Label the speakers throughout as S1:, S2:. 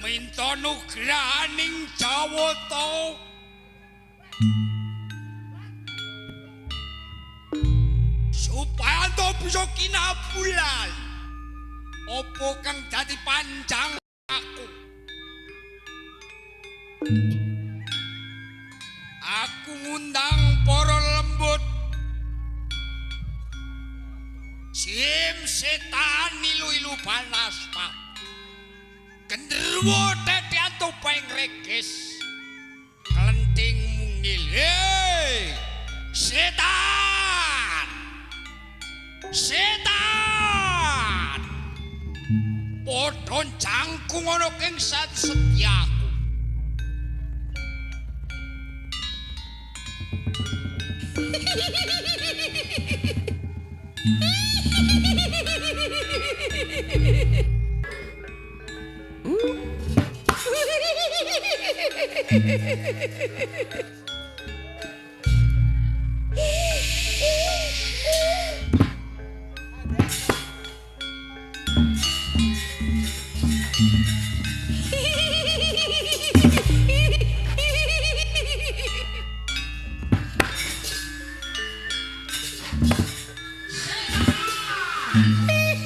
S1: Minta nugrahaning Jawata supaya ento bisa kinabulan apa kang dadi panjang aku. Aku ngundang para lembut Sim setan ilu-ilu balaspa genderwo tetean topeng regis kelenting mungil. Hei setan setan podon jangkung ana ing setiaku.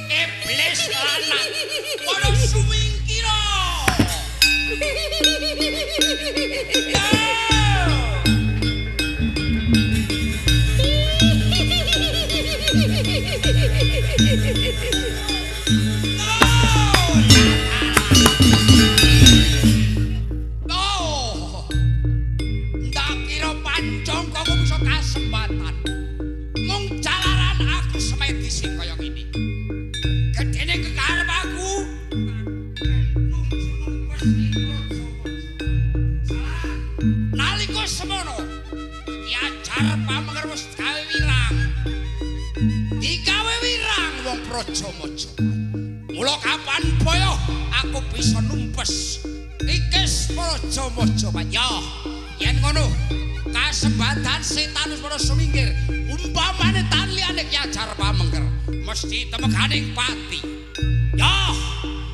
S1: Iblis lanang waduh sumingkira. Ndak kira pancong kok bisa kasempatan. Mung jalaran aku semedi sing kaya ngene. Gedene kekarep aku. Nalika semono, ya ajar pamengger wis gawe wirang. Digawe wirang wong Praja-Maja. Mula kapan boyo aku bisa numpes ikis Praja-Maja ya. Yen ngono, kasembatan setan wis ora sumingkir. Umpamane tan liyane Ki Ajar Pamengger mesti temeganing pati. Ya,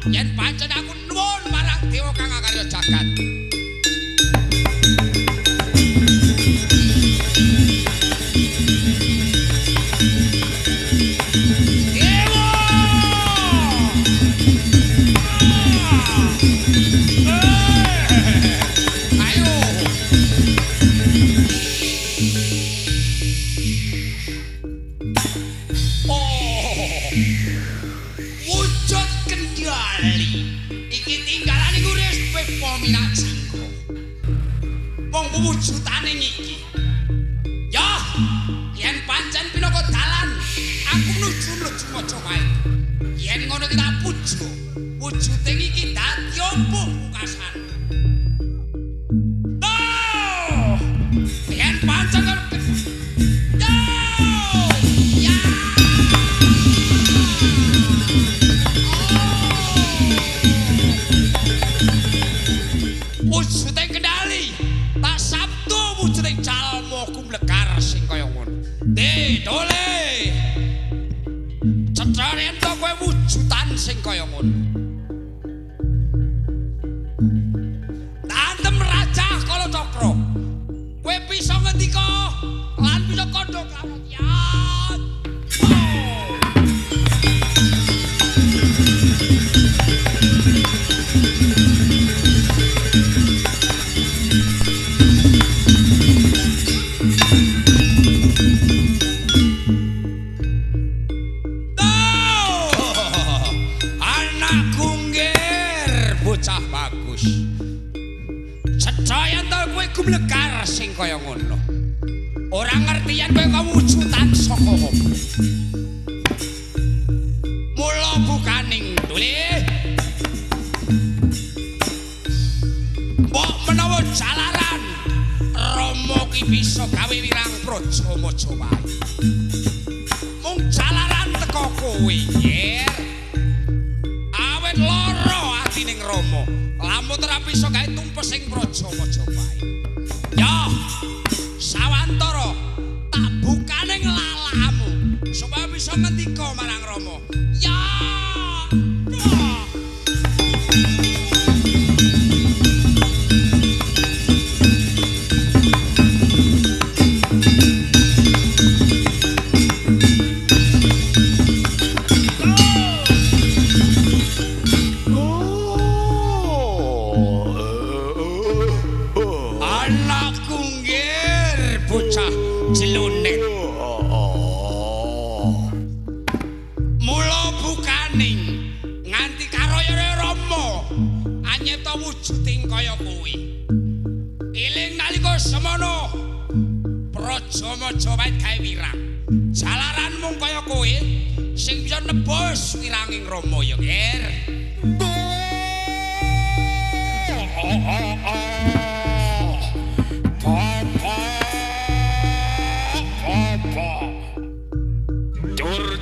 S1: yen pancen aku nuwun marang dewa kang akarya jagat. Dewa! Ayo! Wujud kendali iki tinggalane nguris Pepo Minajinggo. Wong wujudane iki. Ya, yen pancen pinaka dalan, aku nuju Maja wae. Yen ngono kita pujo, wujude iki dadi opo pungkasan. Oh! Yen pancen wujude kendali tak sabtu wujude jalma kumlekar sing kaya ngono. Dole cetha ento kowe wujudan sing kaya ngono. Tantem Raja Kala Cakra kowe bisa ngendika lan bisa kandha kawiyat. Kumlekar sing kaya ngono. Ora ngerti yen kowe kawujudan saka apa. Mula bukaning tuli. Mbok menawa jalaran Rama ki bisa gawe wirang Praja-Maja wae. Mung jalaran teko kowe, Yer. Awet lara atining Rama. Lamun ora bisa gawe tumpes ing Praja-Maja wae. Ya, sawantara tak bukaning lalamu supaya bisa ngendika marang Rama. Ya. Dah. Anakku nggir bocah jelunet. Mula bukaning nganti karoyone Rama anyipta wujuding kaya kuwi. Iling nalika semono Praja Majapahit gawe wirang. Jalaran mung kaya kowe sing bisa nebus wiranging Rama ya, Nger.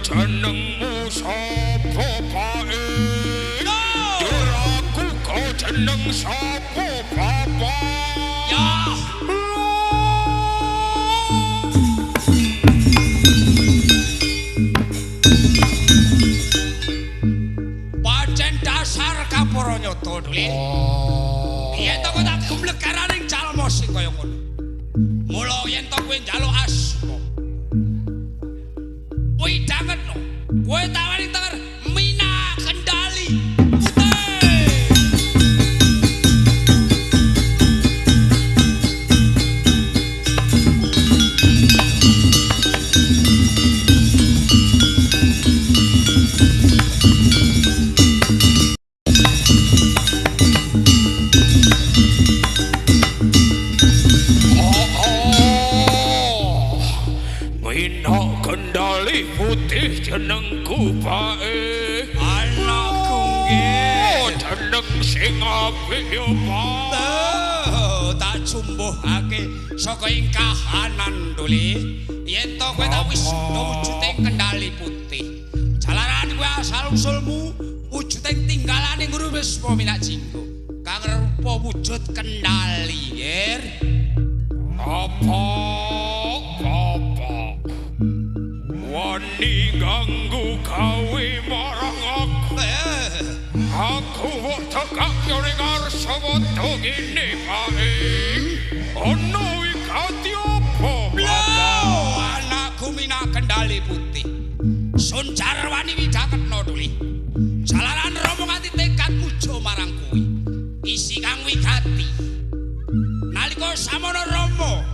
S2: Jenengmu sapa bae? Dur aku kau jeneng sapa papa?
S1: Ya. Pancen dasar kapara nyata Duli. Yen to kowe tak gemblek karaning calma sing kaya ngono. Mula yen to kowe njaluk asma. Kuwi dangetno. Kowe tawani tenger Mina Kendali. Putih.
S2: Mina Kendali putih jenengku bae.
S1: Anakku nggih.
S2: Jeneng sing apik ya, Pak.
S1: Tak jumbuhake saka ing kahanan Duli. Yen to kowe tak wis wujuding Kendali putih. Jalaran kowe asal usulmu wujuding tinggalaning Guru Bisma Minajinggo. Kang rupa wujud Kendali, Nger.
S2: Apa? Wani ganggu gawe marang aku. Aku kok tekak ning ngarsa watu gini bae. Ono wigati apa?
S1: Anakku Mina Kendali putih. Sun jarwani widaketna Duli. Jalaran Rama nganti tekad muja marang kuwi. Isi kang wigati. Nalika samono Rama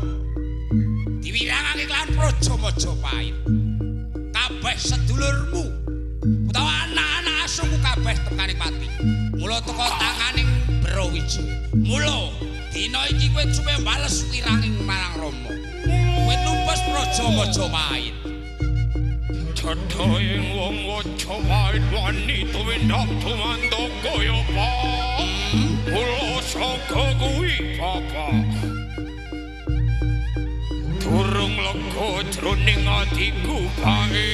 S1: diwirangake kelan Praja Majapahit. Kabeh sedulurmu utawa anak-anak asuhmu kabeh tekaning pati. Mula teka tanganing Brawijaya. Mula dina iki kowe supaya bales wiranging marang Rama. Kowe numpes Praja Majapahit.
S2: Cethaing wong Majapahit wani tuwindhak tumandaka ya, Pak. Mula saka kuwi, Bapak. Durung lega jroning atiku bae.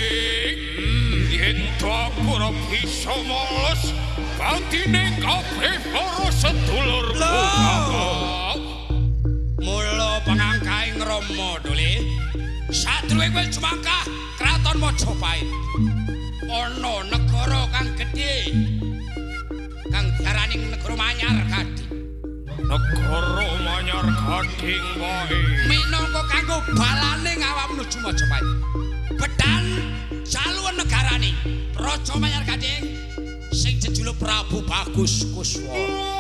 S2: Yen to aku ora bisa males batine kabeh para sedulurku, Bapak.
S1: Mula pangangkaing Rama Duli. Sadurunge kowe jumangkah Kraton Majapahit. Ana negara kang gedhe kang diarani negara Manyar Gading.
S2: Negara Manyar Gading wae.
S1: Minangka kanggo balaning awak menuju Majapahit. Bedan jaluan negarane Praja Manyar Gading sing jejuluk Prabu Bagus Kuswara.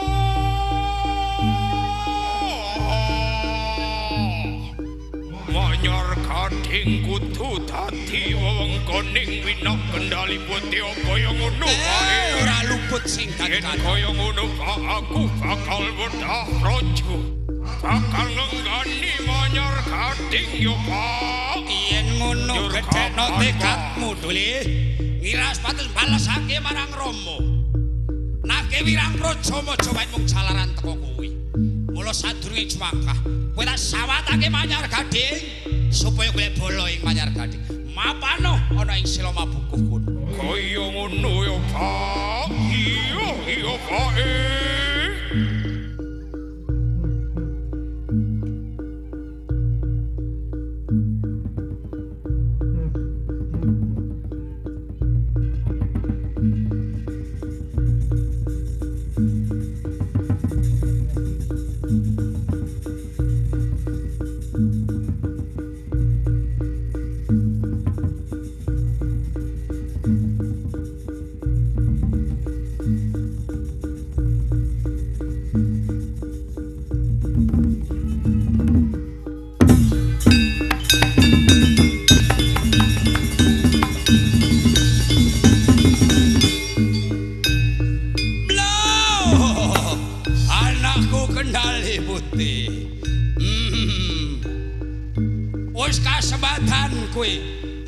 S2: Manyar Gading kudu dadi wewengkoning Mina Kendali putih kaya ngono wae.
S1: Ora luput sing
S2: Yen
S1: dadi
S2: kaya ngono Pak, aku bakal wedah raja. Bakal nenggani Manyar Gading yo, Pak.
S1: yen ngono gedhekno tekadmu Duli. Ngiras patus balesake marang Rama. Nake wirang Praja Majapahit mung jalaran teko kuwi. Mula sadurunge jumangkah kowe tak sawatake Manyar Gading supaya golek bala ing Manyar Gading. Mapano ana ing Sila Mabukuh kono.
S2: Kaya ngono ya, Pak. Iya, Pak.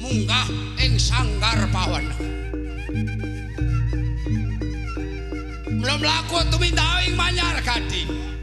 S1: munggah ing sanggar pawana. Mula mlaku tumindak ing Manyar Gading.